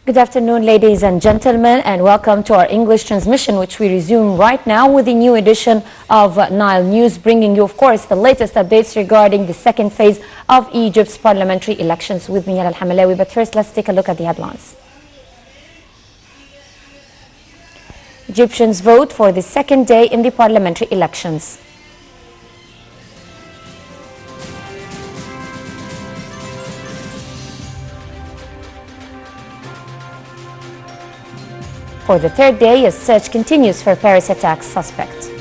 Good afternoon, ladies and gentlemen, and welcome to our English transmission, which we resume right now with the new edition of Nile News, bringing you, of course, the latest updates regarding the second phase of Egypt's parliamentary elections with me, Al-Hamalawi. But first, let's take a look at the headlines. Egyptians vote for the second day in the parliamentary elections. For the third day, a search continues for Paris attack suspect.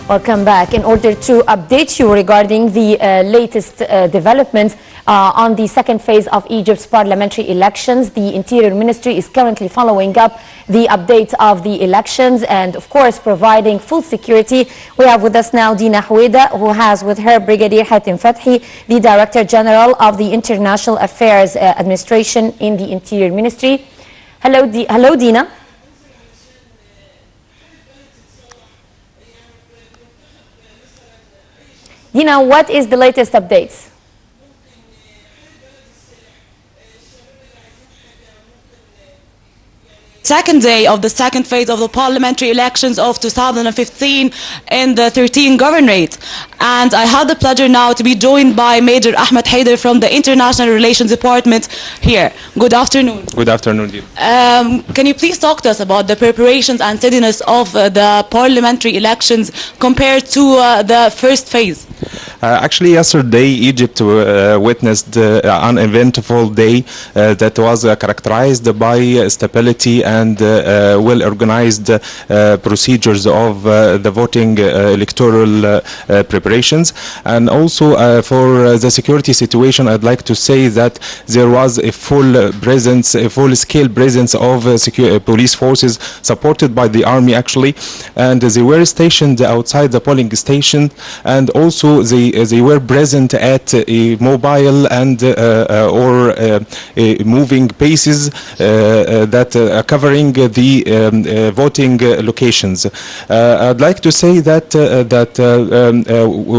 Welcome back. In order to update you regarding the latest developments on the second phase of Egypt's parliamentary elections, the Interior Ministry is currently following up the updates of the elections and, of course, providing full security. We have with us now Dina Houeda, who has with her Brigadier Hatem Fathi, the Director General of the International Affairs Administration in the Interior Ministry. Hello, Dina. Dina, what is the latest updates? Second day of the second phase of the parliamentary elections of 2015 in the 13 governorate. And I have the pleasure now to be joined by Major Ahmed Haider from the International Relations Department here. Good afternoon. Good afternoon, dear. Can you please talk to us about the preparations and steadiness of the parliamentary elections compared to the first phase? Actually, yesterday, Egypt witnessed an eventful day that was characterized by stability and well-organized procedures of the voting electoral preparations. And also for the security situation, I'd like to say that there was a full-scale presence of police forces supported by the army, actually, and they were stationed outside the polling station, and also they were present at mobile and or moving bases that covering the voting locations. I'd like to say that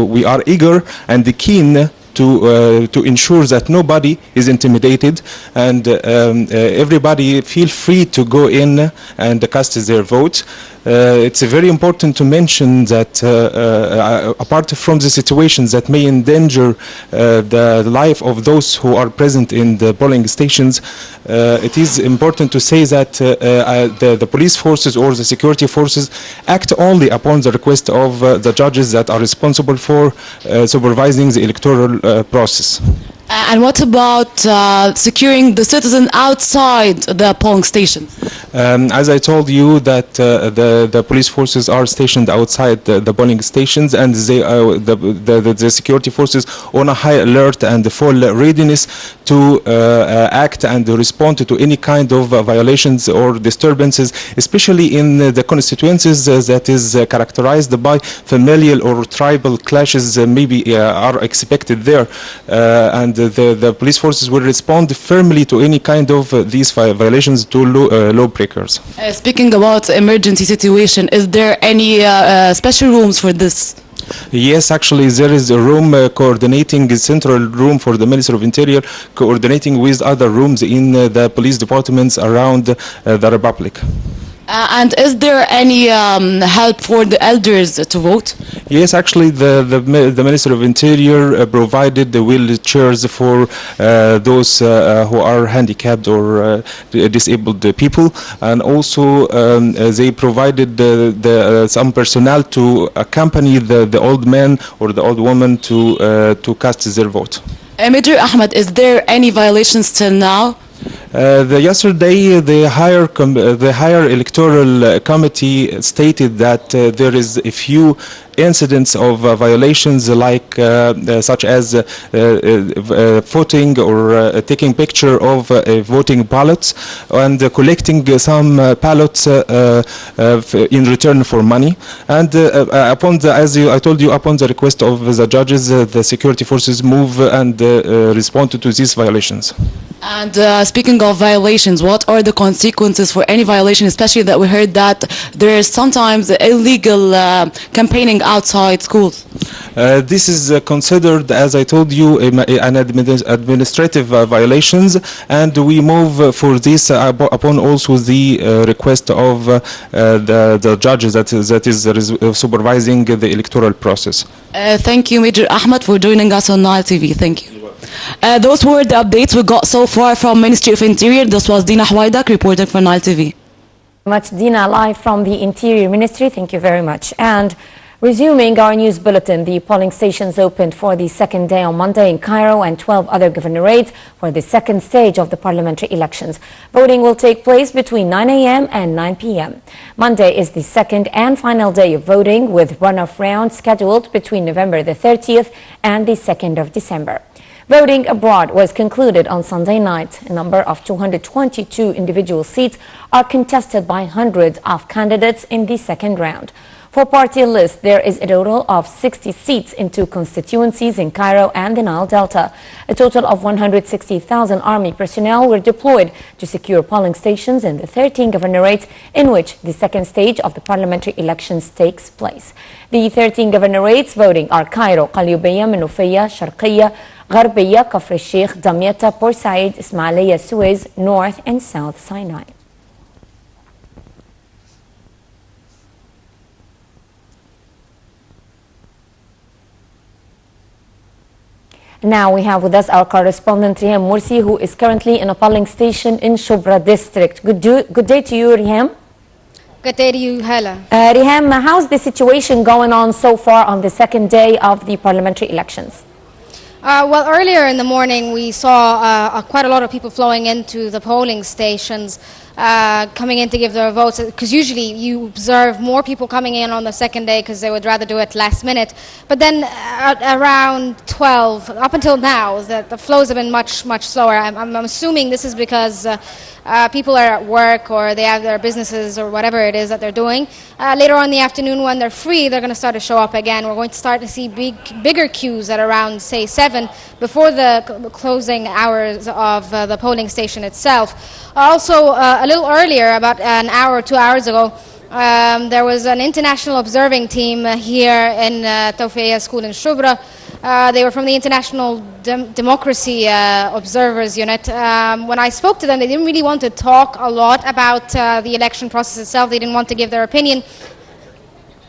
we are eager and keen to ensure that nobody is intimidated and everybody feel free to go in and cast their vote. It's very important to mention that apart from the situations that may endanger the life of those who are present in the polling stations, it is important to say that the police forces or the security forces act only upon the request of the judges that are responsible for supervising the electoral process. And what about securing the citizen outside the polling station? As I told you, that the police forces are stationed outside the polling stations, and they, the security forces on a high alert and full readiness to act and respond to any kind of violations or disturbances, especially in the constituencies that is characterized by familial or tribal clashes maybe are expected there. And the police forces will respond firmly to any kind of these violations to lawbreakers. Speaking about emergency situation, is there any special rooms for this? Yes, actually there is a room coordinating, a central room for the Ministry of Interior, coordinating with other rooms in the police departments around the Republic. And is there any help for the elders to vote? Yes, actually the Ministry of Interior provided the wheelchairs for those who are handicapped or disabled people, and also they provided some personnel to accompany the old man or the old woman to cast their vote. Major Ahmed, is there any violations till now? Yesterday, the higher electoral committee stated that there is a few incidents of violations, like such as voting or taking picture of voting ballots and collecting some ballots in return for money. And I told you, upon the request of the judges, the security forces move and respond to these violations. And speaking of violations, what are the consequences for any violation, especially that we heard that there is sometimes illegal campaigning outside schools? This is considered, as I told you, an administrative violations, and we move for this upon also the request of the judges that is supervising the electoral process. Thank you, Major Ahmed, for joining us on Nile TV. Thank you. Those were the updates we got so far from Ministry of Interior. This was Dina Hwaidak reporting for Nile TV. Much Dina, live from the Interior Ministry. Thank you very much. And resuming our news bulletin, the polling stations opened for the second day on Monday in Cairo and 12 other governorates for the second stage of the parliamentary elections. Voting will take place between 9 a.m. and 9 p.m. Monday is the second and final day of voting, with runoff rounds scheduled between November the 30th and the 2nd of December. Voting abroad was concluded on Sunday night. A number of 222 individual seats are contested by hundreds of candidates in the second round. For party lists, there is a total of 60 seats in 2 constituencies in Cairo and the Nile Delta. A total of 160,000 army personnel were deployed to secure polling stations in the 13 governorates in which the second stage of the parliamentary elections takes place. The 13 governorates voting are Cairo, Qalyubiyya, Menoufiya, Sharqiyya, Gharbiyya, Kafr al-Sheikh, Damietta, Port Said, Ismailiyya, Suez, North and South Sinai. Now we have with us our correspondent Riham Mursi, who is currently in a polling station in Shubra district. Good day to you, Riham. Good day to you, Hala. Riham, how's the situation going on so far on the second day of the parliamentary elections? Well, earlier in the morning we saw quite a lot of people flowing into the polling stations, coming in to give their votes, because usually you observe more people coming in on the second day because they would rather do it last minute. But then around 12, up until now, the flows have been much slower. I'm assuming this is because people are at work or they have their businesses or whatever it is that they're doing. Later on in the afternoon, when they're free, they're going to start to show up again. We're going to start to see bigger queues at around, say, 7 before the closing hours of the polling station itself. Also, a little earlier, about an hour or 2 hours ago, there was an international observing team here in Tawfiya School in Shubra. They were from the International Democracy Observers Unit. When I spoke to them, they didn't really want to talk a lot about the election process itself. They didn't want to give their opinion.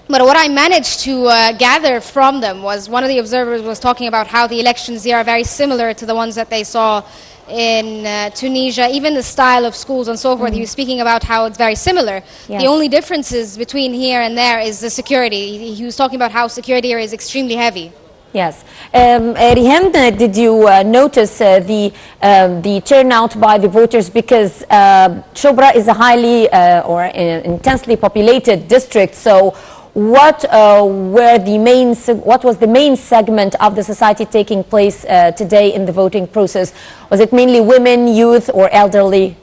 But what I managed to gather from them was one of the observers was talking about how the elections here are very similar to the ones that they saw in Tunisia, even the style of schools and so forth. He was speaking about how it's very similar. Yes. The only differences between here and there is the security. He was talking about how security here is extremely heavy. Yes. Riham, did you notice the turnout by the voters? Because Shubra is a highly or intensely populated district. So what was the main segment of the society taking place today in the voting process? Was it mainly women, youth, or elderly?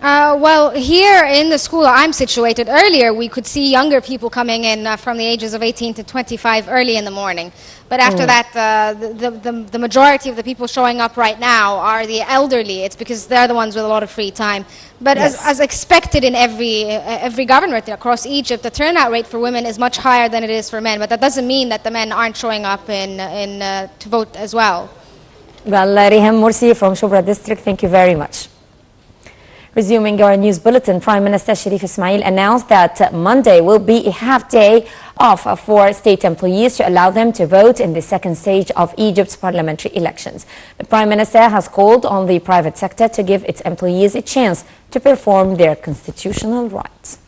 Well, here in the school I'm situated, earlier we could see younger people coming in from the ages of 18 to 25 early in the morning. But after that, the majority of the people showing up right now are the elderly. It's because they're the ones with a lot of free time. But yes, as expected in every governorate across Egypt, the turnout rate for women is much higher than it is for men. But that doesn't mean that the men aren't showing up to vote as well. Well, Riham Mursi from Shubra district, thank you very much. Resuming our news bulletin, Prime Minister Sharif Ismail announced that Monday will be a half day off for state employees to allow them to vote in the second stage of Egypt's parliamentary elections. The Prime Minister has called on the private sector to give its employees a chance to perform their constitutional rights.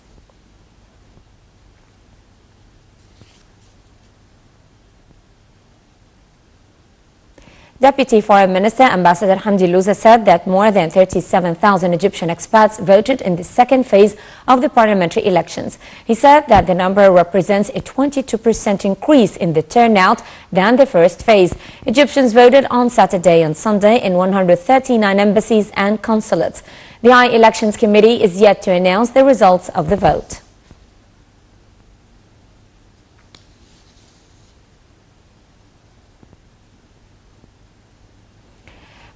Deputy Foreign Minister Ambassador Hamdi Louza said that more than 37,000 Egyptian expats voted in the second phase of the parliamentary elections. He said that the number represents a 22% increase in the turnout than the first phase. Egyptians voted on Saturday and Sunday in 139 embassies and consulates. The High Elections Committee is yet to announce the results of the vote.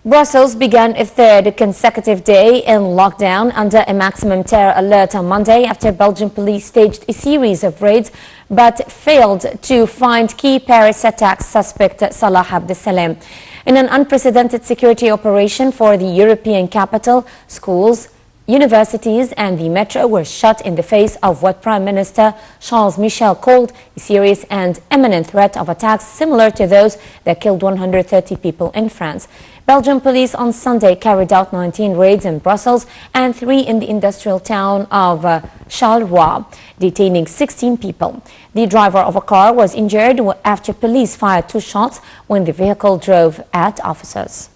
Brussels began a third consecutive day in lockdown under a maximum terror alert on Monday after Belgian police staged a series of raids but failed to find key Paris attack suspect Salah Abdeslam. In an unprecedented security operation for the European capital, schools, universities and the metro were shut in the face of what Prime Minister Charles Michel called a serious and imminent threat of attacks similar to those that killed 130 people in France. Belgian police on Sunday carried out 19 raids in Brussels and 3 in the industrial town of Charleroi, detaining 16 people. The driver of a car was injured after police fired 2 shots when the vehicle drove at officers.